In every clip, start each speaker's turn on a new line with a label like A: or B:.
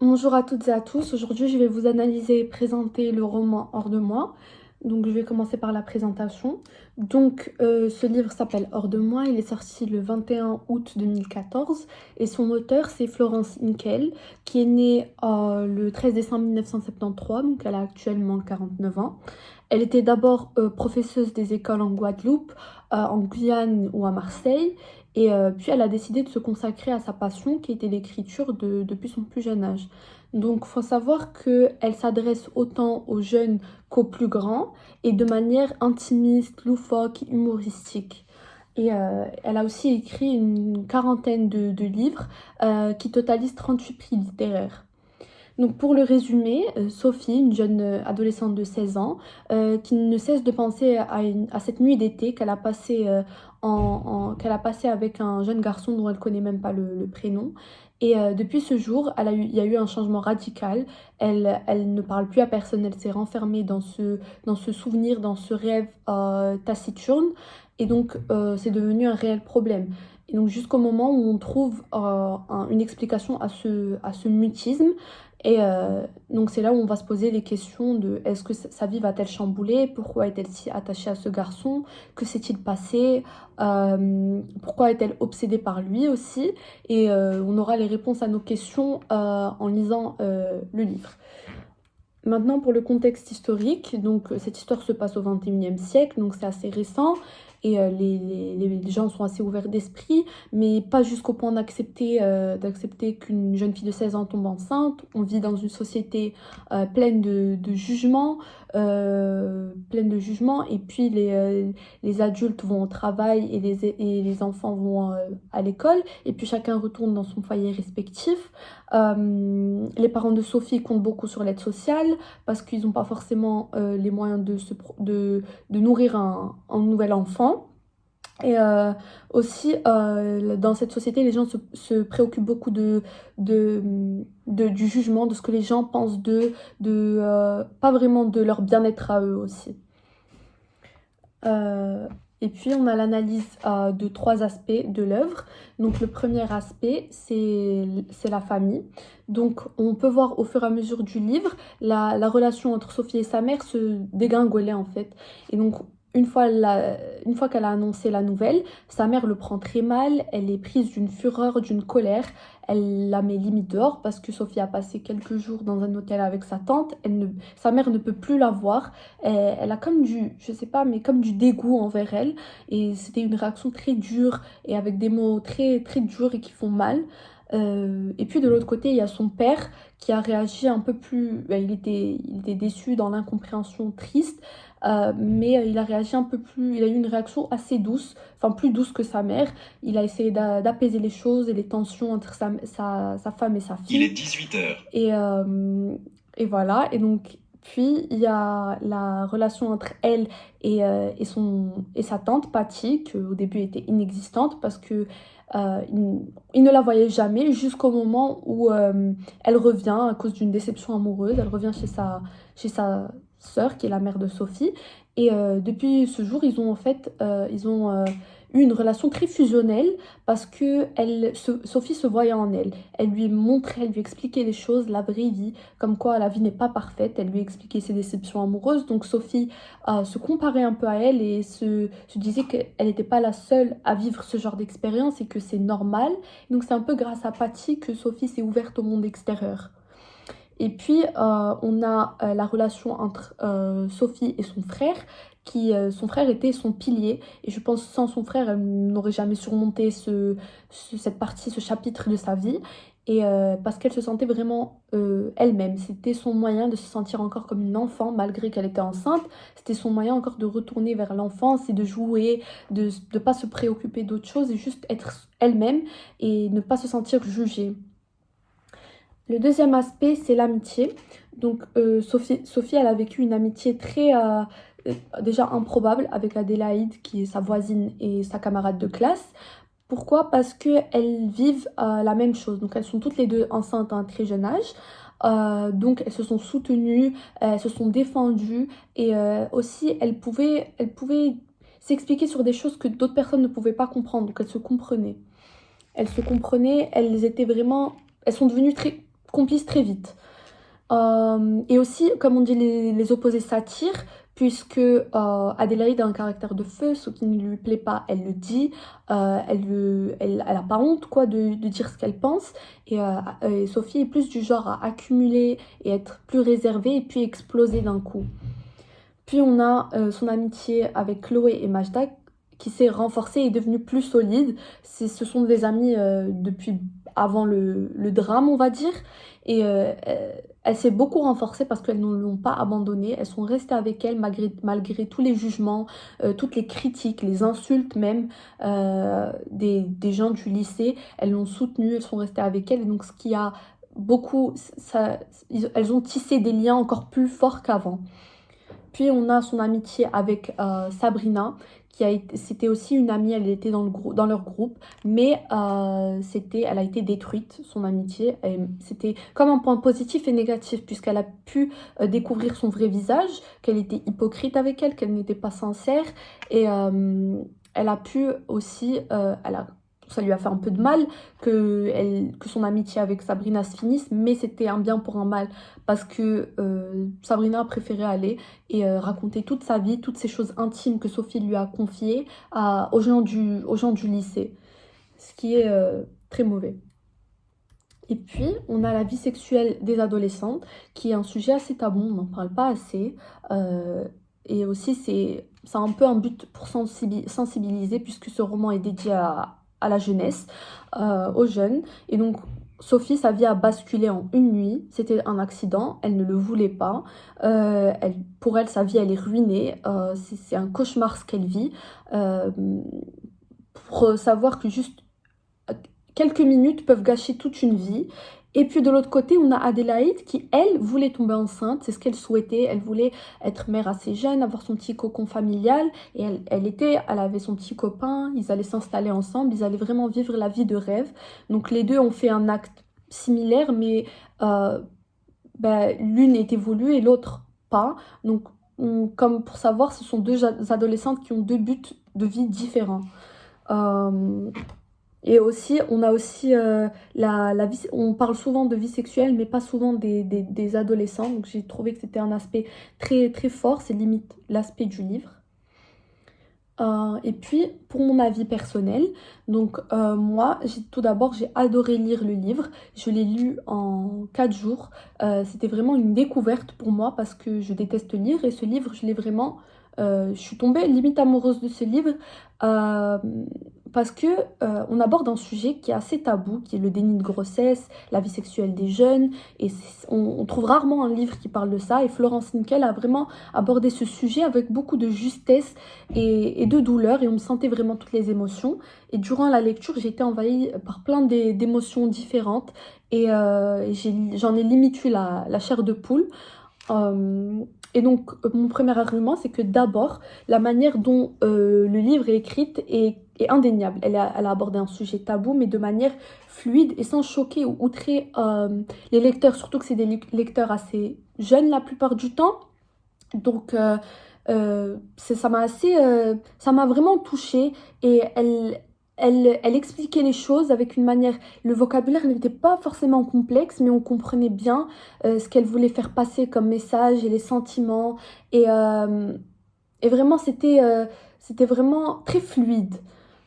A: Bonjour à toutes et à tous. Aujourd'hui, je vais vous analyser et présenter le roman Hors de moi. Donc, je vais commencer par la présentation. Ce livre s'appelle Hors de moi. Il est sorti le 21 août 2014 et son auteur, c'est Florence Hinkel, qui est née le 13 décembre 1973. Donc, elle a actuellement 49 ans. Elle était d'abord professeuse des écoles en Guadeloupe, en Guyane ou à Marseille. Puis elle a décidé de se consacrer à sa passion qui était l'écriture depuis son plus jeune âge. Donc il faut savoir qu'elle s'adresse autant aux jeunes qu'aux plus grands et de manière intimiste, loufoque, humoristique. Elle a aussi écrit une quarantaine de livres qui totalisent 38 prix littéraires. Donc pour le résumé, Sophie, une jeune adolescente de 16 ans, qui ne cesse de penser à cette nuit d'été qu'elle a passée qu'elle a passée avec un jeune garçon dont elle ne connaît même pas le prénom. Depuis ce jour, il y a eu un changement radical. Elle ne parle plus à personne, elle s'est renfermée dans ce souvenir, dans ce rêve taciturne. C'est devenu un réel problème. Et donc jusqu'au moment où on trouve une explication à ce mutisme. Donc c'est là où on va se poser les questions de est-ce que sa vie va-t-elle chambouler? Pourquoi est-elle si attachée à ce garçon? Que s'est-il passé? Pourquoi est-elle obsédée par lui aussi? On aura les réponses à nos questions en lisant le livre. Maintenant, pour le contexte historique, cette histoire se passe au XXIe siècle, donc c'est assez récent, les gens sont assez ouverts d'esprit, mais pas jusqu'au point d'accepter qu'une jeune fille de 16 ans tombe enceinte. On vit dans une société pleine de jugements, et puis les adultes vont au travail et les enfants vont à l'école, et puis chacun retourne dans son foyer respectif. Les parents de Sophie comptent beaucoup sur l'aide sociale parce qu'ils n'ont pas forcément les moyens de nourrir un nouvel enfant. Dans cette société, les gens se préoccupent beaucoup du jugement, de ce que les gens pensent pas vraiment de leur bien-être à eux aussi. Et puis, on a l'analyse de trois aspects de l'œuvre. Donc, le premier aspect, c'est la famille. Donc, on peut voir au fur et à mesure du livre la relation entre Sophie et sa mère se dégringoler en fait. Et donc, une fois qu'elle a annoncé la nouvelle, sa mère le prend très mal. Elle est prise d'une fureur, d'une colère. Elle la met limite dehors parce que Sophie a passé quelques jours dans un hôtel avec sa tante. Sa mère ne peut plus la voir. Elle a comme je sais pas, mais comme du dégoût envers elle. Et c'était une réaction très dure et avec des mots très, très durs et qui font mal. Et puis de l'autre côté, il y a son père qui a réagi un peu plus. Il était déçu dans l'incompréhension triste, mais il a réagi un peu plus. Il a eu une réaction assez douce, enfin plus douce que sa mère. Il a essayé d'apaiser les choses et les tensions entre sa femme et sa
B: Il est
A: fille.
B: 18 heures.
A: Et voilà. Puis il y a la relation entre elle et sa tante Patty, qui au début était inexistante parce que il ne la voyait jamais jusqu'au moment où elle revient à cause d'une déception amoureuse. Elle revient chez sa sœur, qui est la mère de Sophie. Depuis ce jour, ils ont eu une relation très fusionnelle parce que Sophie se voyait en elle. Elle lui montrait, elle lui expliquait les choses, la vraie vie, comme quoi la vie n'est pas parfaite. Elle lui expliquait ses déceptions amoureuses. Donc Sophie se comparait un peu à elle et se disait qu'elle n'était pas la seule à vivre ce genre d'expérience et que c'est normal. Donc c'est un peu grâce à Patty que Sophie s'est ouverte au monde extérieur. Et puis, on a la relation entre Sophie et son frère, son frère était son pilier. Et je pense que sans son frère, elle n'aurait jamais surmonté cette partie, ce chapitre de sa vie. Parce qu'elle se sentait vraiment elle-même. C'était son moyen de se sentir encore comme une enfant, malgré qu'elle était enceinte. C'était son moyen encore de retourner vers l'enfance et de jouer, de ne pas se préoccuper d'autre chose et juste être elle-même et ne pas se sentir jugée. Le deuxième aspect, c'est l'amitié. Sophie, elle a vécu une amitié déjà improbable avec Adélaïde, qui est sa voisine et sa camarade de classe. Pourquoi? Parce qu'elles vivent la même chose. Donc, elles sont toutes les deux enceintes à un très jeune âge. Donc, elles se sont soutenues, elles se sont défendues. Aussi, elles pouvaient s'expliquer sur des choses que d'autres personnes ne pouvaient pas comprendre. Donc, elles se comprenaient. Elles se comprenaient, elles étaient vraiment... Elles sont devenues très complices très vite. Et aussi, comme on dit, les opposés s'attirent, puisque Adélaïde a un caractère de feu, ce qui ne lui plaît pas, elle le dit, elle a pas honte quoi, de dire ce qu'elle pense, et Sophie est plus du genre à accumuler et être plus réservée, et puis exploser d'un coup. Puis on a son amitié avec Chloé et Majda, qui s'est renforcée et est devenue plus solide. Ce sont des amis depuis avant le drame, on va dire. Elle s'est beaucoup renforcée parce qu'elles ne l'ont pas abandonnée. Elles sont restées avec elle malgré tous les jugements, toutes les critiques, les insultes même des gens du lycée. Elles l'ont soutenue, elles sont restées avec elle. Et donc ce qui a beaucoup... elles ont tissé des liens encore plus forts qu'avant. Puis on a son amitié avec Sabrina, c'était aussi une amie, elle était dans leur groupe, mais elle a été détruite, son amitié. C'était comme un point positif et négatif, puisqu'elle a pu découvrir son vrai visage, qu'elle était hypocrite avec elle, qu'elle n'était pas sincère, et elle a pu aussi, ça lui a fait un peu de mal que son amitié avec Sabrina se finisse, mais c'était un bien pour un mal, parce que Sabrina a préféré aller et raconter toute sa vie, toutes ces choses intimes que Sophie lui a confiées aux gens du lycée, ce qui est très mauvais. Et puis, on a la vie sexuelle des adolescentes, qui est un sujet assez tabou, on n'en parle pas assez. Et aussi, c'est un peu un but pour sensibiliser, puisque ce roman est dédié à la jeunesse, aux jeunes. Et donc, Sophie, sa vie a basculé en une nuit. C'était un accident, elle ne le voulait pas. Pour elle, sa vie, elle est ruinée. C'est un cauchemar ce qu'elle vit. Pour savoir que juste quelques minutes peuvent gâcher toute une vie. Et puis de l'autre côté, on a Adélaïde qui, elle, voulait tomber enceinte, c'est ce qu'elle souhaitait. Elle voulait être mère assez jeune, avoir son petit cocon familial. Et elle avait son petit copain, ils allaient s'installer ensemble, ils allaient vraiment vivre la vie de rêve. Donc les deux ont fait un acte similaire, mais l'une était voulue et l'autre pas. Donc, comme pour savoir, ce sont deux adolescentes qui ont deux buts de vie différents. Et aussi, on a aussi la vie, on parle souvent de vie sexuelle, mais pas souvent des adolescents. Donc j'ai trouvé que c'était un aspect très, très fort, c'est limite l'aspect du livre. Et puis, pour mon avis personnel, donc moi, tout d'abord, j'ai adoré lire le livre. Je l'ai lu en 4 jours. C'était vraiment une découverte pour moi parce que je déteste lire. Et ce livre, je suis tombée limite amoureuse de ce livre parce que on aborde un sujet qui est assez tabou, qui est le déni de grossesse, la vie sexuelle des jeunes. Et on trouve rarement un livre qui parle de ça. Et Florence Niquel a vraiment abordé ce sujet avec beaucoup de justesse et de douleur, et on me sentait vraiment toutes les émotions. Et durant la lecture, j'ai été envahie par plein d'émotions différentes, et j'en ai limite eu la chair de poule. Et donc, mon premier argument, c'est que d'abord, la manière dont le livre est écrite est indéniable. Elle a abordé un sujet tabou, mais de manière fluide et sans choquer ou outrer les lecteurs, surtout que c'est des lecteurs assez jeunes la plupart du temps. Donc, ça m'a vraiment touchée, et elle expliquait les choses avec une manière... Le vocabulaire n'était pas forcément complexe, mais on comprenait bien ce qu'elle voulait faire passer comme message et les sentiments. Et vraiment, c'était vraiment très fluide.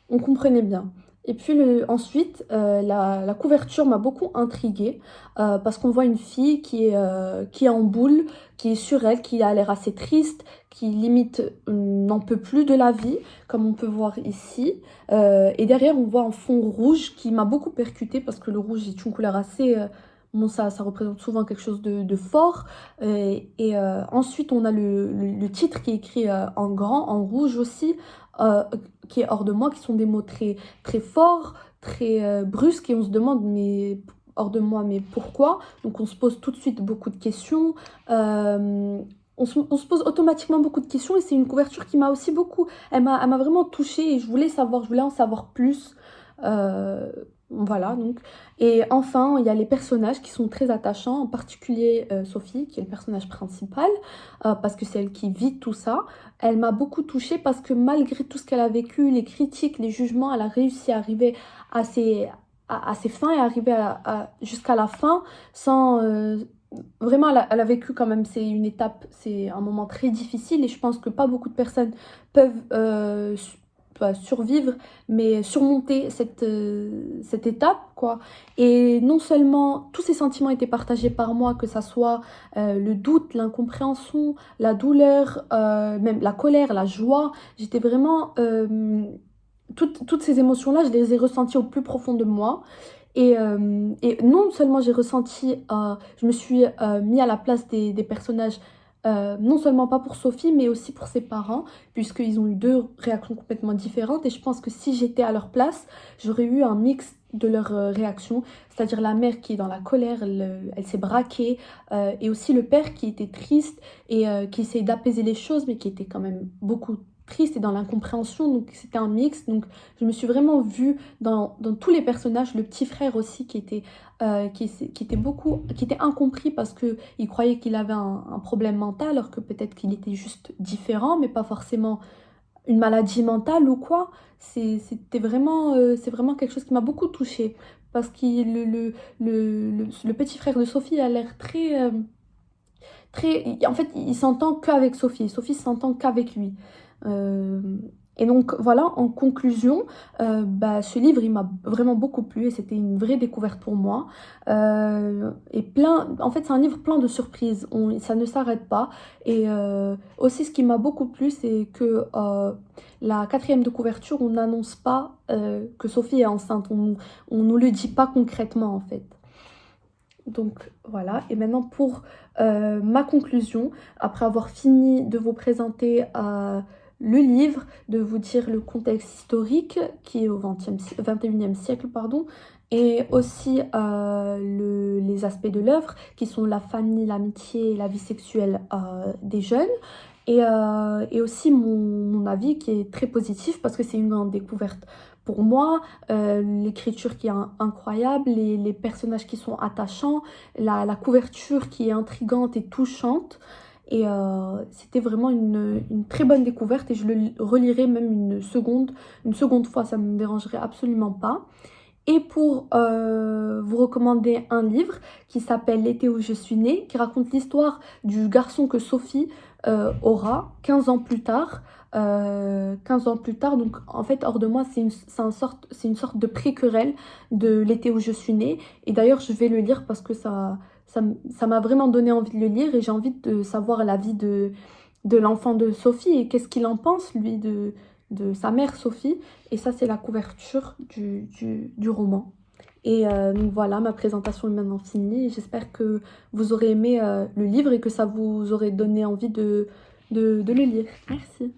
A: On comprenait bien. Et puis ensuite, la couverture m'a beaucoup intriguée parce qu'on voit une fille qui est en boule, qui est sur elle, qui a l'air assez triste, qui limite n'en peut plus de la vie, comme on peut voir ici. Et derrière, on voit un fond rouge qui m'a beaucoup percutée parce que le rouge est une couleur assez... bon, ça représente souvent quelque chose de fort. Ensuite, on a le titre qui est écrit en grand, en rouge aussi, qui est hors de moi, qui sont des mots très, très forts, très brusques, et on se demande, mais hors de moi, mais pourquoi? Donc on se pose tout de suite beaucoup de questions. On se pose automatiquement beaucoup de questions, et c'est une couverture qui m'a aussi beaucoup... Elle m'a vraiment touchée, et je voulais en savoir plus. Voilà, donc. Et enfin, il y a les personnages qui sont très attachants, en particulier Sophie, qui est le personnage principal, parce que c'est elle qui vit tout ça. Elle m'a beaucoup touchée parce que malgré tout ce qu'elle a vécu, les critiques, les jugements, elle a réussi à arriver à à ses fins et arriver jusqu'à la fin sans... vraiment, elle a vécu quand même, c'est une étape, c'est un moment très difficile et je pense que pas beaucoup de personnes peuvent pas survivre, mais surmonter cette étape, quoi. Et non seulement tous ces sentiments étaient partagés par moi, que ça soit le doute, l'incompréhension, la douleur, même la colère, la joie, j'étais vraiment... toutes ces émotions-là, je les ai ressenties au plus profond de moi. Et non seulement j'ai ressenti, je me suis mis à la place des personnages, non seulement pas pour Sophie, mais aussi pour ses parents, puisqu'ils ont eu deux réactions complètement différentes. Et je pense que si j'étais à leur place, j'aurais eu un mix de leurs réactions, c'est-à-dire la mère qui est dans la colère, elle s'est braquée, et aussi le père qui était triste et qui essayait d'apaiser les choses, mais qui était quand même beaucoup triste et dans l'incompréhension, donc c'était un mix. Donc je me suis vraiment vue dans tous les personnages, le petit frère aussi qui était incompris parce qu'il croyait qu'il avait un problème mental, alors que peut-être qu'il était juste différent, mais pas forcément une maladie mentale ou quoi. C'est vraiment quelque chose qui m'a beaucoup touchée, parce que le petit frère de Sophie a l'air en fait, il s'entend qu'avec Sophie. Sophie s'entend qu'avec lui. Euh, et donc voilà, en conclusion, ce livre, il m'a vraiment beaucoup plu et c'était une vraie découverte pour moi. En fait, c'est un livre plein de surprises. Ça ne s'arrête pas. Et aussi, ce qui m'a beaucoup plu, c'est que la quatrième de couverture, on n'annonce pas que Sophie est enceinte. On nous le dit pas concrètement, en fait. Donc voilà, et maintenant pour ma conclusion, après avoir fini de vous présenter le livre, de vous dire le contexte historique qui est au 21e siècle, pardon, et aussi les aspects de l'œuvre qui sont la famille, l'amitié et la vie sexuelle des jeunes. Et aussi mon avis qui est très positif parce que c'est une grande découverte pour moi, l'écriture qui est incroyable, les personnages qui sont attachants, la couverture qui est intrigante et touchante. Et c'était vraiment une très bonne découverte et je le relirai même une seconde fois, ça ne me dérangerait absolument pas. Et pour vous recommander un livre qui s'appelle L'été où je suis née, qui raconte l'histoire du garçon que Sophie aura 15 ans plus tard. 15 ans plus tard, donc en fait, Hors de moi, c'est une sorte de préquel de L'été où je suis née. Et d'ailleurs, je vais le lire parce que ça m'a vraiment donné envie de le lire et j'ai envie de savoir l'avis de l'enfant de Sophie et qu'est-ce qu'il en pense, lui, de sa mère Sophie. Et ça, c'est la couverture du roman. Et donc voilà, ma présentation est maintenant finie. J'espère que vous aurez aimé le livre et que ça vous aurait donné envie de le lire. Merci.